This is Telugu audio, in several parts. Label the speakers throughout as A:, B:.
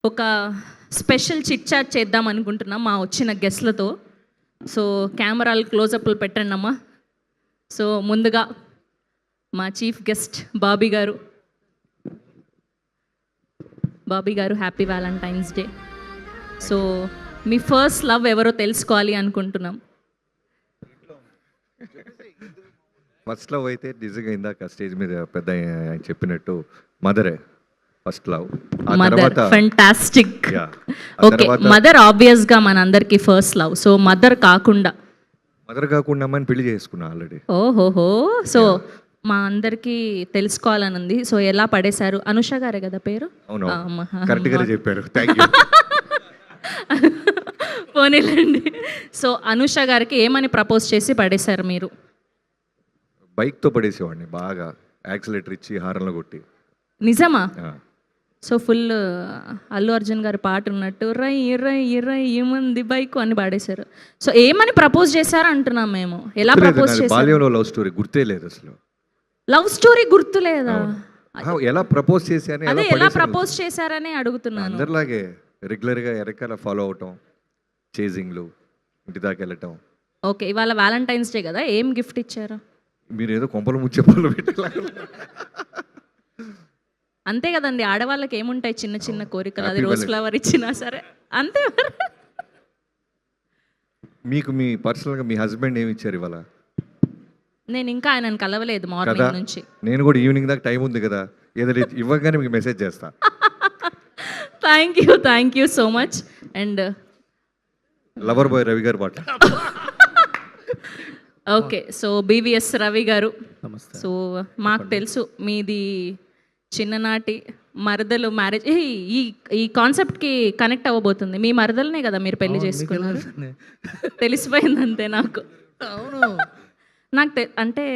A: ఒక స్పెషల్ చిట్ చాట్ చేద్దాం అనుకుంటున్నాం మా వచ్చిన గెస్ట్లతో. సో కెమెరాలు క్లోజప్లు పెట్టండి అమ్మా. సో ముందుగా మా చీఫ్ గెస్ట్ బాబీ గారు. బాబీ గారు, హ్యాపీ వ్యాలంటైన్స్ డే. సో మీ ఫస్ట్ లవ్ ఎవరో తెలుసుకోవాలి అనుకుంటున్నాం.
B: ఫస్ట్ లవ్ అయితే నిజంగా ఇందాక స్టేజ్ మీద పెద్ద ఆయన చెప్పినట్టు మదరే first love.
A: Mother, fantastic. Okay, mother obvious గా మనందరికి ఫస్ట్ లవ్. సో మదర్ కాకుండా
B: అమ్మాయిని పెళ్లి చేసుకున్నా ఆల్రెడీ.
A: ఓహోహో. సో మా అందరికి తెలుసుకోవాలని ఉంది. సో ఎలా పడేశారు? అనుష గారే కదా పేరు?
B: అవును, కరెక్ట్ గానే చెప్పారు. థాంక్యూ.
A: పోనీలండి. సో అనుష గారికి ఏమని ప్రపోజ్ చేసి పడేశారు మీరు?
B: బైక్తో పడేసేవాడిని, బాగా యాక్సిలేటర్ ఇచ్చి హారంలో కొట్టి.
A: నిజమా? సో ఫుల్ అల్లు అర్జున్ గారి పాట ఉన్నట్టు రై రై రై ఏముంది బైక్ అని పాడేశారు. సో ఏమని ప్రపోజ్ చేశారు అంటున్నాం మేము. ఎలా ప్రపోజ్ చేశారు?
B: బాల్యంలో లవ్ స్టోరీ గుర్తే లేదు అసలు.
A: లవ్ స్టోరీ గుర్తు లేదా?
B: ఎలా ప్రపోజ్ చేశారని,
A: అదే ఎలా ప్రపోజ్ చేశారని అడుగుతున్నాను.
B: అందరిలాగే రెగ్యులర్గా ఎరకాల ఫాలో అవటం, చేజింగ్లు, ఇంటి దాకా వెళ్ళటం.
A: ఓకే, ఇవాళ వ్యాలంటైన్స్ డే కదా, ఏం గిఫ్ట్ ఇచ్చారు?
B: మీరు ఏదో కొంపలు ముచ్చే పనులు పెట్టాలి.
A: అంతే కదండి, ఆడవాళ్ళకి ఏముంటాయి చిన్న చిన్న కోరికలు. అది రోజ్ ఫ్లవర్ ఇచ్చినా సరే అంతే.
B: మీకు మీ పర్సనల్గా మీ హస్బెండ్ ఏమి ఇచ్చారు ఇవాళ?
A: నేను ఇంకా ఆయనను కలవలేదు మార్నింగ్ నుంచి.
B: నేను కూడా ఈవినింగ్ దాకా టైం ఉంది కదా, ఏదైనా ఇవ్వగానే మీకు మెసేజ్ చేస్తా.
A: Thank you so much. And
B: lover boy Ravi గారు పాట.
A: ఓకే, సో బీవీఎస్ రవి గారు.
C: నమస్తే.
A: సో మాకు తెలుసు మీది చిన్ననాటి మరదలు మ్యారేజ్. ఈ కాన్సెప్ట్కి కనెక్ట్ అవ్వబోతుంది. మీ మరదలనే కదా మీరు పెళ్లి చేసుకున్నారు? తెలిసిపోయింది అంతే నాకు.
C: అవును,
A: నాకు అంటే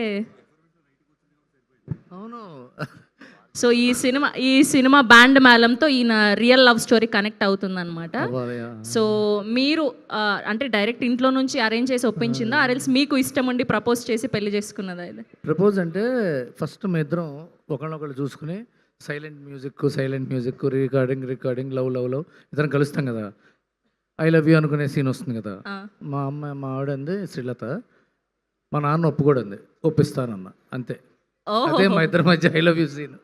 C: అవును.
A: సో ఈ సినిమా బ్యాండ్ మేళంతో ఈయన రియల్ లవ్ స్టోరీ కనెక్ట్ అవుతుంది అనమాట. సో మీరు అంటే డైరెక్ట్ ఇంట్లో నుంచి అరేంజ్ చేసి ఒప్పించిందా, ఆర్ఎల్స్ మీకు ఇష్టం ఉండి ప్రపోజ్ చేసి పెళ్లి చేసుకున్నదా? ఇది
C: ప్రపోజ్ అంటే ఫస్ట్ మీ ఇద్దరం ఒకళ్ళొకళ్ళు చూసుకుని సైలెంట్ మ్యూజిక్ రికార్డింగ్ లవ్ ఇద్దరం కలుస్తాం కదా. ఐ లవ్ యూ అనుకునే సీన్ వస్తుంది కదా. మా ఆవిడ అంది శ్రీలత, మా నాన్న ఒప్పుకోడండి, ఒప్పిస్తానన్న, అంతే. అదే మా ఇద్దరి మధ్య I love you seen.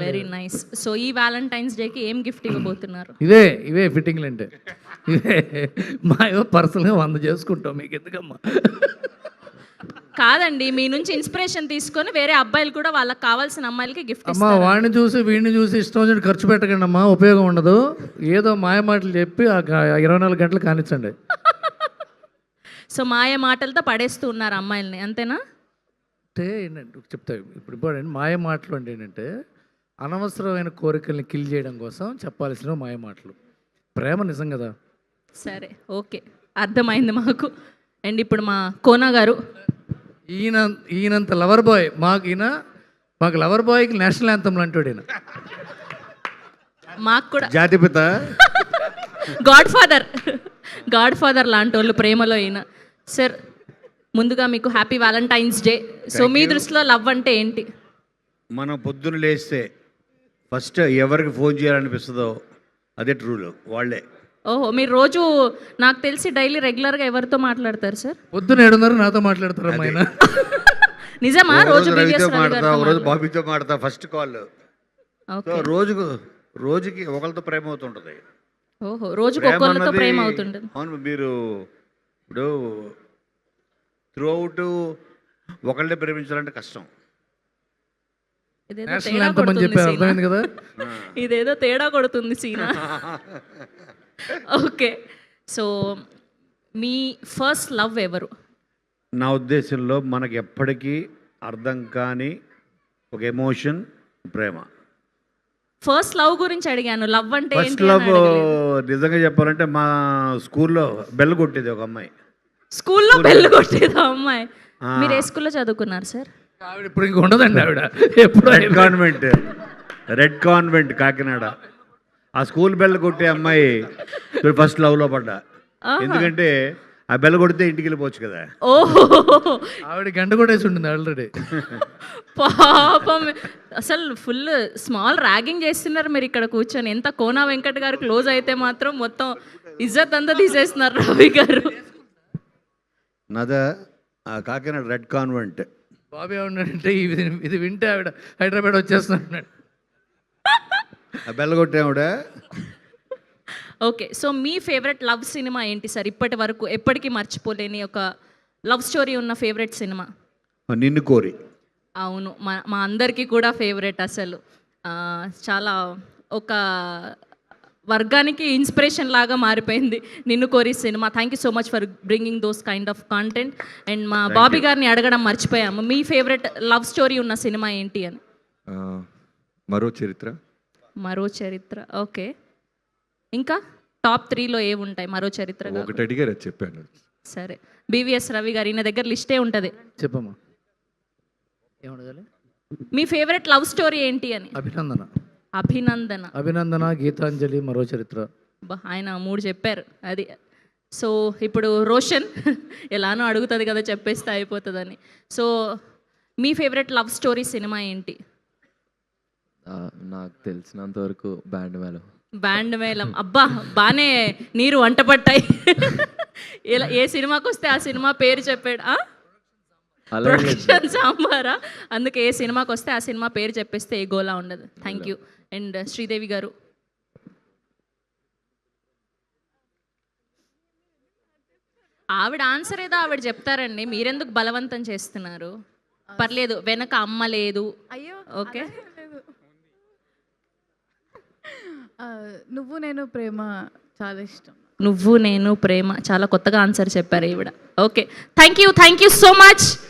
A: Very nice. So ఈ వ్యాలంటైన్స్ డేకి ఏం గిఫ్ట్ ఇవ్వబోతున్నారు?
C: ఇవే ఫిట్టింగ్లు అంటే ఇవే మా పర్సనల్గా 100 చేసుకుంటాం, మీకు ఎందుకమ్మా?
A: కాదండి, మీ నుంచి ఇన్స్పిరేషన్ తీసుకొని వేరే అబ్బాయిలు కూడా వాళ్ళకి కావాల్సిన అమ్మాయిలకి గిఫ్ట్
C: అమ్మా. వాడిని చూసి వీడిని చూసి ఇష్టం వచ్చినట్టు ఖర్చు పెట్టకండి అమ్మా, ఉపయోగం ఉండదు. ఏదో మాయ మాటలు చెప్పి 24 గంటలు కానిచ్చండి.
A: సో మాయ మాటలతో పడేస్తూ ఉన్నారు అమ్మాయిల్ని, అంతేనా?
C: అంటే ఏంటంటే చెప్తా, ఇప్పుడు మాయ మాటలు అంటే ఏంటంటే అనవసరమైన కోరికల్ని కిల్ చేయడం కోసం చెప్పాల్సిన మాయ మాటలు. ప్రేమ నిజం కదా.
A: ఓకే, అర్థమైంది మాకు. అండ్ ఇప్పుడు మా కోనా గారు.
C: ఈయనంత లవర్ బాయ్ మాకు లవర్ బాయ్కి నేషనల్ యాంథమ్ లాంటి ఈయన.
A: మాకు కూడా
B: జాతిపిత,
A: గాడ్ ఫాదర్ లాంటి వాళ్ళు ప్రేమలో ఈయన. సార్ ముందుగా మీకు హ్యాపీ వ్యాలంటైన్స్ డే. సో మీ దృష్టిలో లవ్ అంటే ఏంటి?
D: మనం పొద్దున్న లేస్తే ఫస్ట్ ఎవరికి ఫోన్ చేయాలనిపిస్తుందో అదే ట్రూలో వాళ్ళే.
A: ఓహో, మీరు రోజు నాకు తెలిసి డైలీ రెగ్యులర్గా ఎవరితో మాట్లాడతారు సార్?
C: పొద్దున 7:30 నాతో మాట్లాడతారు ఆయన.
A: నిజమా? రోజు
D: రవితో మాడతా, రోజు బాబీతో మాడతా ఫస్ట్ కాల్. రోజుకి ఒకరితో ప్రేమ అవుతుంటది.
A: ఓహో, రోజుకి ఒకరితో ప్రేమ అవుతుంటది.
D: అవును, మీరు ఇప్పుడు త్రూ అవుట్ ఒకళ్ళే ప్రేమించాలంటే కష్టం.
C: నేషనల్ యాంథమ్ అని చెప్పి అర్థమైంది కదా.
A: ఇదేదో తేడా కొడుతుంది సీనా. ఓకే, సో మీ ఫస్ట్ లవ్ ఎవరు?
D: నా ఉద్దేశంలో మనకి ఎప్పటికీ అర్థం కాని ఒక ఎమోషన్ ప్రేమ.
A: ఫస్ట్ లవ్ గురించి అడిగాను, లవ్ అంటే
D: ఫస్ట్ లవ్ నిజంగా చెప్పాలంటే మా స్కూల్లో బెల్ కొట్టేది ఒక అమ్మాయి.
A: స్కూల్లో బెల్ కొట్టేదా అమ్మాయి? మీరు ఏ స్కూల్లో చదువుకున్నారు సార్?
C: ఆవిడ ఇప్పుడు ఇంక ఉండదండి. ఆవిడ ఎప్పుడు
D: రెడ్ కాన్వెంట్ కాకినాడ. ఆ స్కూల్ బెల్ కొట్టే అమ్మాయి ఫస్ట్ లవ్లో పడ్డా. ఎందుకంటే ఆ బెల్ల కొడితే ఇంటికి వెళ్ళిపోవచ్చు కదా.
A: ఓహో
C: ఆవిడ గంట కూడా వేసి ఉంటుంది ఆల్రెడీ.
A: పాపం అసలు ఫుల్ స్మాల్ ర్యాగింగ్ చేస్తున్నారు మీరు ఇక్కడ కూర్చొని. ఎంత కోనా వెంకట్ గారు క్లోజ్ అయితే మాత్రం మొత్తం ఇజ్జత్ అంతా తీసేస్తున్నారు రవి గారు.
D: నాదా కాకినాడ రెడ్ కాన్వెంట్.
C: బాబు ఏమన్నాడంటే ఇది వింటే ఆవిడ హైదరాబాద్ వచ్చేస్తున్నాడు.
D: ఆ బెల్ల కొట్టావిడ.
A: ఓకే, సో మీ ఫేవరెట్ లవ్ సినిమా ఏంటి సార్? ఇప్పటి వరకు ఎప్పటికీ మర్చిపోలేని ఒక లవ్ స్టోరీ ఉన్న ఫేవరెట్ సినిమా?
D: నిన్ను కోరి.
A: అవును, మా అందరికీ కూడా ఫేవరెట్. అసలు చాలా ఒక వర్గానికి ఇన్స్పిరేషన్ లాగా మారిపోయింది నిన్ను కోరి cinema. Thank you so much for bringing those kind of content. And మా బాబీ గారిని అడగడం మర్చిపోయాము, మీ ఫేవరెట్ లవ్ స్టోరీ ఉన్న సినిమా ఏంటి అని.
B: మరో చరిత్ర.
A: మరో చరిత్ర, ఓకే. ఇంకా టాప్ 3లో ఏవి ఉంటాయి మరో చరిత్ర?
B: ఒకటి అడిగారు చెప్పాను.
A: సరే, బీవీఎస్ రవి గారు, ఈయన దగ్గర లిస్టే ఉంటుంది.
C: చెప్పమ్మా, ఏమడగాలి?
A: మీ ఫేవరెట్ లవ్ స్టోరీ ఏంటి అని.
C: అభినందన.
A: అభినందన,
C: అభినందన, గీతాంజలి, మరో చరిత్ర.
A: ఆయన 3 చెప్పారు అది. సో ఇప్పుడు రోషన్ ఎలానో అడుగుతుంది కదా, చెప్పేస్తే అయిపోతుందని. సో మీ ఫేవరెట్ లవ్ స్టోరీ సినిమా ఏంటి?
E: నాకు తెలిసినంత వరకు బ్యాండ్ మేళం.
A: బ్యాండ్ మేళం, అబ్బా బాగానే నీరు వంట పట్టాయి. ఇలా ఏ సినిమాకి వస్తే ఆ సినిమా పేరు చెప్పాడు. ప్రొడక్షన్ సాంబారా? అందుకే ఏ సినిమాకి వస్తే ఆ సినిమా పేరు చెప్పేస్తే ఏ గోలా ఉండదు. Thank you. అండ్ శ్రీదేవి గారు? ఆవిడ ఆన్సర్ ఏదో ఆవిడ చెప్తారండి, మీరెందుకు బలవంతం చేస్తున్నారు? పర్లేదు, వెనక అమ్మ లేదు.
F: అయ్యో,
A: ఓకే.
F: నువ్వు నేను ప్రేమ చాలా ఇష్టం.
A: నువ్వు నేను ప్రేమ, చాలా కొత్తగా ఆన్సర్ చెప్పారు ఈవిడ. Okay, thank you so much.